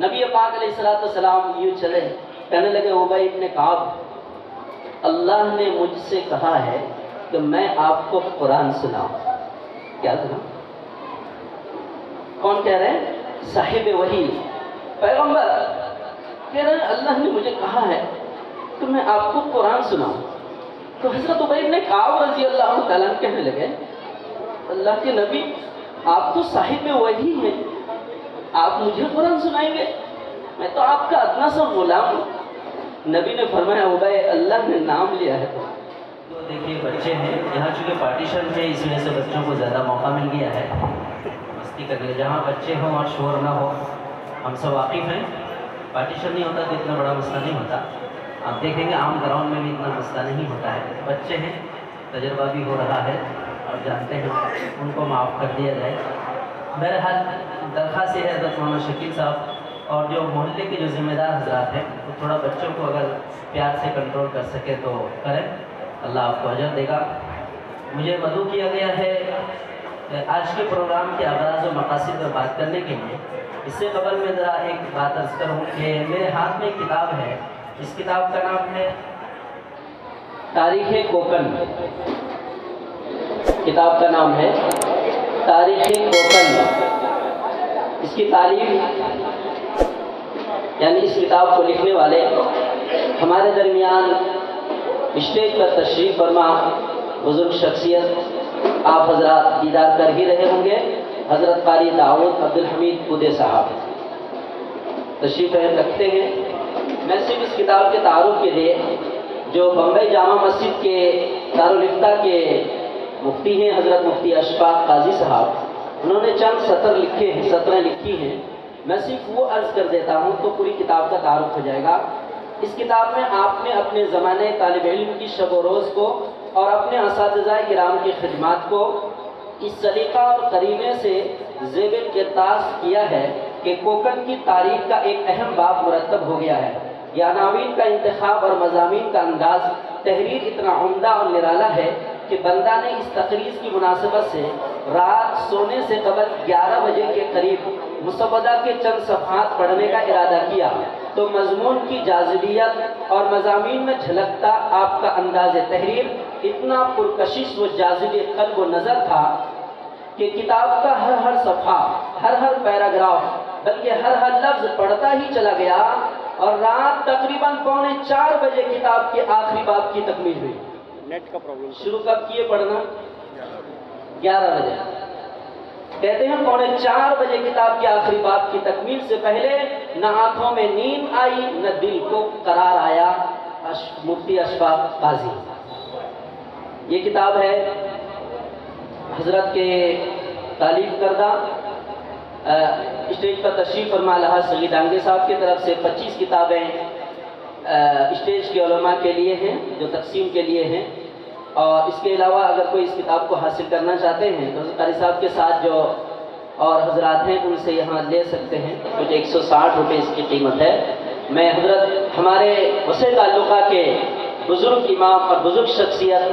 نبی پاک علیہ الصلوۃ والسلام یوں چلے، کہنے لگے ابی ابن کعب، اللہ نے مجھ سے کہا ہے کہ میں آپ کو قرآن سناؤں۔ کیا سناؤں؟ کون کہہ رہے ہیں؟ صاحب وحی پیغمبر کہہ رہے ہیں اللہ نے مجھے کہا ہے کہ میں آپ کو قرآن سناؤں۔ تو حضرت ابی ابن کعب رضی اللہ تعالیٰ عنہ کہنے لگے اللہ کے نبی آپ تو صاحب وحی ہیں، آپ مجھے قرآن سنائیں گے؟ میں تو آپ کا ادنا سا غلام ہوں۔ نبی نے فرمایا ابی اللہ نے نام لیا ہے تو دیکھیے بچے ہیں یہاں، چونکہ پارٹیشن ہے اس وجہ سے بچوں کو زیادہ موقع مل گیا ہے مستی کرنے۔ جہاں بچے ہوں اور شور نہ ہو، ہم سب واقف ہیں، پارٹیشن نہیں ہوتا تو اتنا بڑا مسئلہ نہیں ہوتا۔ آپ دیکھیں گے عام گراؤنڈ میں بھی اتنا مسئلہ نہیں ہوتا ہے، بچے ہیں، تجربہ بھی ہو رہا ہے اور جانتے ہیں، ان کو معاف کر دیا جائے۔ بہرحال درخواست یہ ہے حضرت مولانا شکیل صاحب اور جو محلے کے جو ذمہ دار حضرات ہیں وہ تھوڑا بچوں کو اگر پیار سے کنٹرول کر سکے تو کریں، اللہ آپ کو اجر دے گا۔ مجھے مدعو کیا گیا ہے آج کے پروگرام کے اغراض و مقاصد پر بات کرنے کے لیے۔ اس سے قبل میں ذرا ایک بات عرض کروں کہ میرے ہاتھ میں ایک کتاب ہے، اس کتاب کا نام ہے تاریخ کوکن۔ کتاب کا نام ہے تاریخ کوکن۔ اس کی تعریف یعنی اس کتاب کو لکھنے والے ہمارے درمیان اسٹیج پر تشریف فرما بزرگ شخصیت آپ حضرات دیدار کر ہی رہے ہوں گے، حضرت قاری داؤد عبدالحمید پودے صاحب تشریف رکھتے ہیں۔ میں صرف اس کتاب کے تعارف کے لیے جو بمبئی جامع مسجد کے دارالفتہ کے مفتی ہیں حضرت مفتی اشفاق قاضی صاحب، انہوں نے چند سطریں لکھی ہیں، میں صرف وہ عرض کر دیتا ہوں تو پوری کتاب کا تعارف ہو جائے گا۔ اس کتاب میں آپ نے اپنے زمانے طالب علم کی شب و روز کو اور اپنے اساتذہ کرام کی خدمات کو اس سلیقہ اور قرینے سے زیب القرطاس کیا ہے کہ کوکن کی تاریخ کا ایک اہم باب مرتب ہو گیا ہے۔ یہ عناوین کا انتخاب اور مضامین کا انداز تحریر اتنا عمدہ اور نرالا ہے کہ بندہ نے اس تقریر کی مناسبت سے رات سونے سے قبل 11 بجے کے قریب مسودہ کے چند صفحات پڑھنے کا ارادہ کیا تو مضمون کی جاذبیت اور مضامین میں جھلکتا آپ کا انداز تحریر اتنا پرکشش و جاذب قلب و نظر تھا کہ کتاب کا ہر صفحہ، ہر پیراگراف، بلکہ ہر لفظ پڑھتا ہی چلا گیا اور رات تقریباً 3:45 بجے کتاب کے آخری باب کی تکمیل ہوئی۔ نیٹ کا پرابلم شروع کب کیے پڑھنا؟ 11 بجے۔ کہتے ہیں 3:45 بجے کتاب کے آخری باب کی تکمیل سے پہلے نہ آنکھوں میں نیند آئی نہ دل کو قرار آیا۔ مفتی اشفاق قاضی۔ یہ کتاب ہے حضرت کے تعلیف کردہ، اسٹیج پر تشریف فرما الحاج سعید ڈانگے صاحب کی طرف سے 25 کتابیں اسٹیج کے علماء کے لیے ہیں جو تقسیم کے لیے ہیں، اور اس کے علاوہ اگر کوئی اس کتاب کو حاصل کرنا چاہتے ہیں تو قاری صاحب کے ساتھ جو اور حضرات ہیں ان سے یہاں لے سکتے ہیں، کچھ 160 روپے اس کی قیمت ہے۔ میں حضرت ہمارے وسیع تعلقہ کے بزرگ امام اور بزرگ شخصیت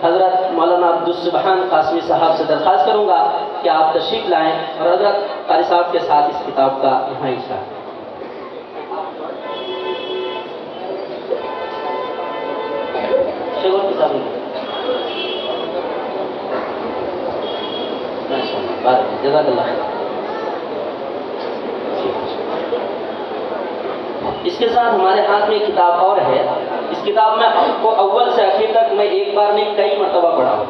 حضرت مولانا عبدالسبحان قاسمی صاحب سے درخواست کروں گا کہ آپ تشریف لائیں اور حضرت قاری صاحب کے ساتھ اس کتاب کا یہاں اجرا کریں۔ جزاک اللہ خیر۔ اس کے ساتھ ہمارے ہاتھ میں ایک کتاب اور ہے، اس کتاب میں کو اول سے آخر تک میں ایک بار نہیں کئی مرتبہ پڑھا ہوں،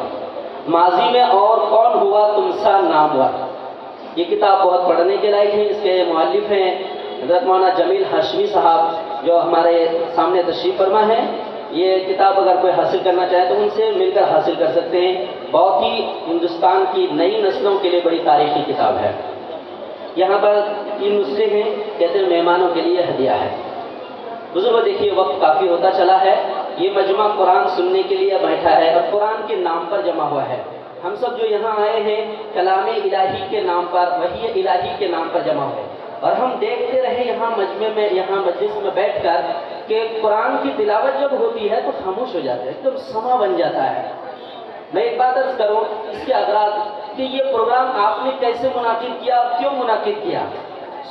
ماضی میں اور کون ہوا تم سا نامور۔ یہ کتاب بہت پڑھنے کے لائق ہے۔ اس کے مؤلف ہیں حضرت مولانا جمیل ہاشمی صاحب جو ہمارے سامنے تشریف فرما ہے۔ یہ کتاب اگر کوئی حاصل کرنا چاہے تو ان سے مل کر حاصل کر سکتے ہیں، بہت ہی ہندوستان کی نئی نسلوں کے لیے بڑی تاریخی کتاب ہے۔ یہاں پر 3 نسخے ہیں، کہتے ہیں مہمانوں کے لیے ہدیہ ہے۔ بزرگوں دیکھیے وقت کافی ہوتا چلا ہے، یہ مجمع قرآن سننے کے لیے بیٹھا ہے اور قرآن کے نام پر جمع ہوا ہے۔ ہم سب جو یہاں آئے ہیں کلام الہی کے نام پر، وحی الہی کے نام پر جمع ہوئے، اور ہم دیکھتے رہے یہاں مجمع میں، یہاں مجلس میں بیٹھ کر کہ قرآن کی تلاوت جب ہوتی ہے تو خاموش ہو جاتے ہیں، ایک دم سما بن جاتا ہے۔ میں ایک بات عرض کروں اس کے اغراض کہ یہ پروگرام آپ نے کیسے منعقد کیا، کیوں منعقد کیا؟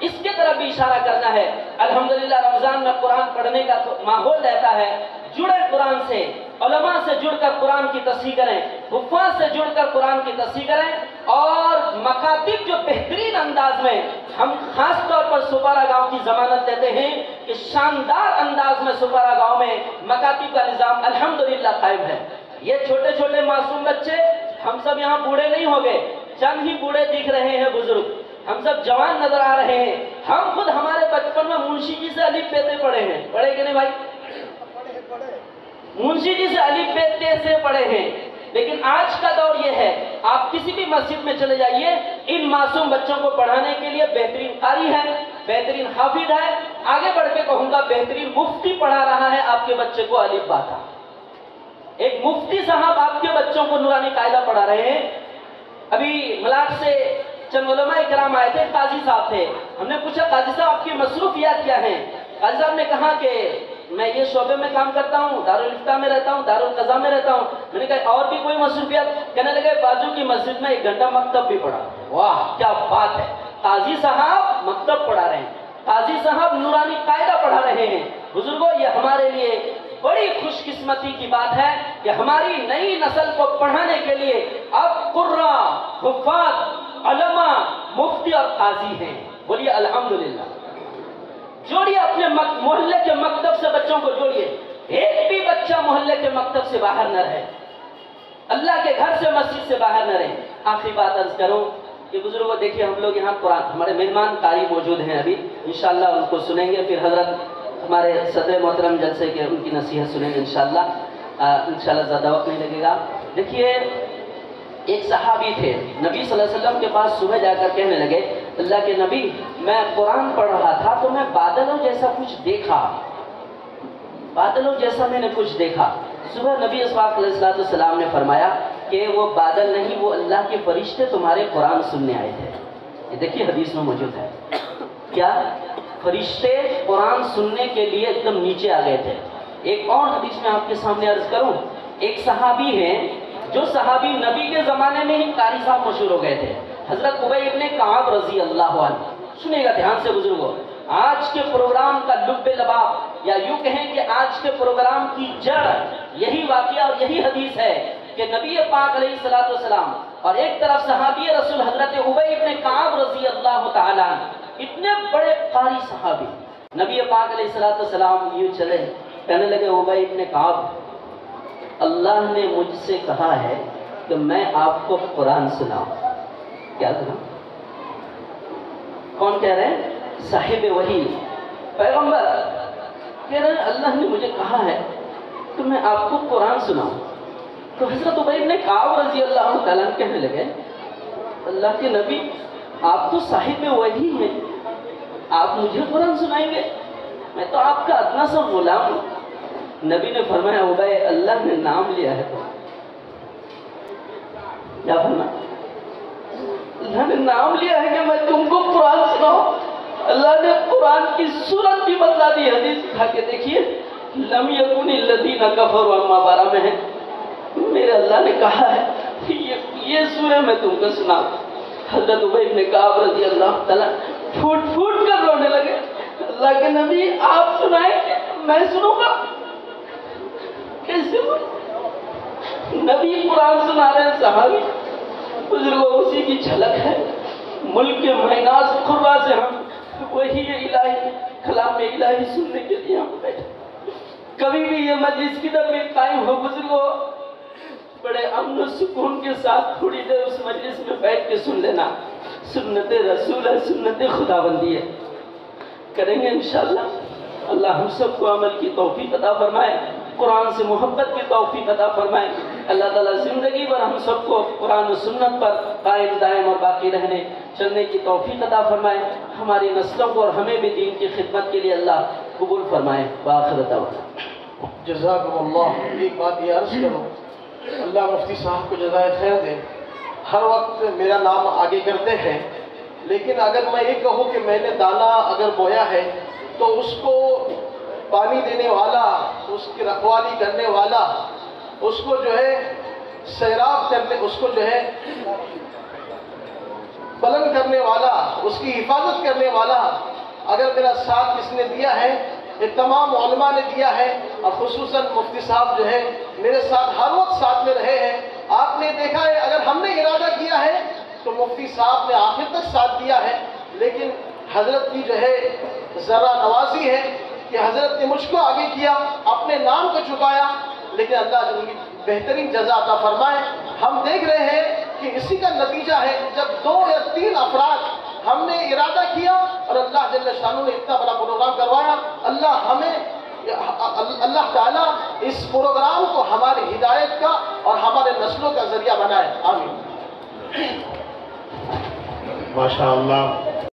اس کی طرف بھی اشارہ کرنا ہے۔ الحمدللہ رمضان میں قرآن پڑھنے کا ماحول رہتا ہے، جڑے قرآن سے، علماء سے جڑ کر قرآن کی تصحیح کریں، حفاظ سے جڑ کر قرآن کی تصحیح کریں، اور مکاتب جو بہترین انداز میں، ہم خاص طور پر سپارہ گاؤں کی ضمانت دیتے ہیں کہ شاندار انداز میں سپارہ گاؤں میں مکاتب کا نظام الحمدللہ قائم ہے۔ یہ چھوٹے چھوٹے معصوم بچے، ہم سب یہاں بوڑھے نہیں ہو گئے، چند ہی بوڑھے دکھ رہے ہیں، بزرگ، ہم سب جوان نظر آ رہے ہیں۔ ہم خود ہمارے بچپن میں منشی جی سے الف بے تے پڑھے ہیں، پڑھے کہ نہیں بھائی؟ منشی جی سے الف بے تے سے پڑھے ہیں۔ لیکن آج کا دور یہ ہے، آپ کسی بھی مسجد میں چلے جائیے، ان معصوم بچوں کو پڑھانے کے لیے بہترین قاری ہے، بہترین حافظ ہے، آگے بڑھ کے کہوں گا بہترین مفتی پڑھا رہا ہے آپ کے بچے کو الف با تا۔ ایک مفتی صاحب آپ کے بچوں کو نورانی قاعدہ پڑھا رہے ہیں۔ ابھی ملاٹ سے چند علماء کرام آئے تھے، قاضی صاحب تھے، ہم نے پوچھا قاضی صاحب آپ کی مصروفیات کیا ہیں؟ قاضی صاحب نے کہا کہ میں یہ شعبے میں کام کرتا ہوں، دارالفتہ میں رہتا ہوں، دارالقضاء میں رہتا ہوں۔ میں نے کہا اور بھی کوئی مصروفیات؟ کہنے لگے بازو کی مسجد میں 1 گھنٹہ مکتب بھی پڑھا۔ واہ کیا بات ہے، قاضی صاحب مکتب پڑھا رہے ہیں، قاضی صاحب نورانی قاعدہ پڑھا رہے ہیں۔ بزرگوں، یہ ہمارے لیے بڑی خوش قسمتی کی بات ہے کہ ہماری نئی نسل کو پڑھانے کے لیے اب قراء، حفاظ، علماء، مفتی اور قاضی ہیں۔ بولیے الحمدللہ۔ جوڑیے اپنے محلے کے مکتب سے بچوں کو جوڑیے، ایک بھی بچہ محلے کے مکتب سے باہر نہ رہے، اللہ کے گھر سے مسجد سے باہر نہ رہے۔ آخری بات عرض کروں کہ بزرگوں دیکھیے ہم لوگ یہاں قرآن، ہمارے مہمان قاری موجود ہیں ابھی، انشاءاللہ ان کو سنیں گے، پھر حضرت ہمارے صدر محترم جلسے کے ان کی نصیحت سنیں گے انشاءاللہ زیادہ وقت نہیں لگے گا۔ دیکھیے ایک صحابی تھے، نبی صلی اللہ علیہ وسلم کے پاس صبح جا کر کہنے لگے اللہ کے نبی میں قرآن پڑھ رہا تھا تو میں بادلوں جیسا کچھ دیکھا، بادلوں جیسا میں نے کچھ دیکھا۔ صبح نبی اسحاق علیہ السلام نے فرمایا کہ وہ بادل نہیں، وہ اللہ کے فرشتے تمہارے قرآن سننے آئے تھے۔ یہ دیکھیے حدیث میں موجود ہے، کیا فرشتے قرآن سننے کے لیے ایک دم نیچے آ گئے تھے۔ ایک اور حدیث میں آپ کے سامنے عرض کروں، ایک صحابی ہیں جو صحابی نبی کے زمانے میں ہی قاری صاحب مشہور ہو گئے تھے، حضرت ابی ابن کعب رضی اللہ عنہ۔ سنیے گا دھیان سے بزرگوں، آج کے پروگرام کا لب لباب، یا یوں کہیں کہ آج کے پروگرام کی جڑ یہی واقعہ اور یہی حدیث ہے کہ نبی پاک علیہ السلام اور ایک طرف صحابی رسول حضرت ابی ابن کعب رضی اللہ تعالی عنہ، اتنے بڑے قاری صحابی، نبی پاک علیہ السلام یوں چلے، کہنے لگے ابی ابن کعب اللہ نے مجھ سے کہا ہے کہ میں آپ کو قرآن سناؤں۔ کیا سناؤں؟ کون کہہ رہے ہیں؟ صاحب وحی پیغمبر کہہ رہے ہیں اللہ نے مجھے کہا ہے کہ میں آپ کو قرآن سناؤں۔ تو حضرت ابی ابن کعب رضی اللہ تعالیٰ کہنے لگے اللہ کے نبی آپ تو صاحب وحی ہیں، آپ مجھے قرآن سنائیں گے؟ میں تو آپ کا ادنا سا غلام ہوں۔ نبی نے فرمایا ابی اللہ نے نام لیا ہے تو کیا فرمایا؟ اللہ نے نام لیا ہے کہ میں تم کو قرآن سناؤں۔ اللہ نے قرآن کی صورت بھی بدلا دی۔ حدیث اٹھا کے دیکھیے، لم یکن الذین کفروا اما 12 میں ہے، میرے اللہ نے کہا ہے یہ سورہ میں تم کو سناؤں۔ حضرت ابی ابن کعب رضی اللہ تعالیٰ پھوٹ پھوٹ کر رونے لگے، اللہ کے نبی آپ سنائیں میں سنوں گا؟ کیسے نبی قرآن سنا رہے ہیں، صحابی بزرگوں اسی کی جھلک ہے۔ ملک کے مہناز قربا سے ہم وہی الہی کلام الہی سننے کے لیے ہم بیٹھے۔ کبھی بھی یہ مجلس کدھر بھی قائم ہو بزرگوں، بڑے امن و سکون کے ساتھ تھوڑی دیر اس مجلس میں بیٹھ کے سن لینا۔ سنت رسول ہے، سنت خدا بندی ہے، کریں گے انشاءاللہ۔ اللہ ہم سب کو عمل کی توفیق عطا فرمائے، قرآن سے محبت کی توفیق عطا فرمائے۔ اللہ تعالیٰ زندگی پر ہم سب کو قرآن و سنت پر قائم دائم اور باقی رہنے چلنے کی توفیق عطا فرمائے۔ ہماری نسلوں کو اور ہمیں بھی دین کی خدمت کے لیے اللہ قبول فرمائے۔ وآخر دعوانا جزاکم اللہ۔ ایک بات یہ عرض کروں، اللہ مفتی صاحب کو جزائے خیر دے، ہر وقت میرا نام آگے کرتے ہیں، لیکن اگر میں یہ کہوں کہ میں نے دانہ اگر بویا ہے تو اس کو پانی دینے والا، اس کی رکھوالی کرنے والا، اس کو جو ہے سیراب کرنے، اس کو جو ہے بلند کرنے والا، اس کی حفاظت کرنے والا، اگر میرا ساتھ کس نے دیا ہے، یہ تمام علماء نے دیا ہے، اور خصوصاً مفتی صاحب جو ہے میرے ساتھ ہر وقت ساتھ میں رہے ہیں۔ آپ نے دیکھا ہے اگر ہم نے ارادہ کیا ہے تو مفتی صاحب نے آخر تک ساتھ دیا ہے، لیکن حضرت کی جو ہے ذرا نوازی ہے کہ حضرت نے مجھ کو آگے کیا، اپنے نام کو چھپایا، لیکن اللہ جو ان کی بہترین جزا عطا فرمائے۔ ہم دیکھ رہے ہیں کہ اسی کا نتیجہ ہے، جب 2 یا 3 افراد ہم نے ارادہ کیا اور اللہ جل شانہ نے اتنا بڑا پروگرام کروایا، اللہ تعالیٰ اس پروگرام کو ہماری ہدایت کا اور ہمارے نسلوں کا ذریعہ بنائے، آمین۔ ماشاء اللہ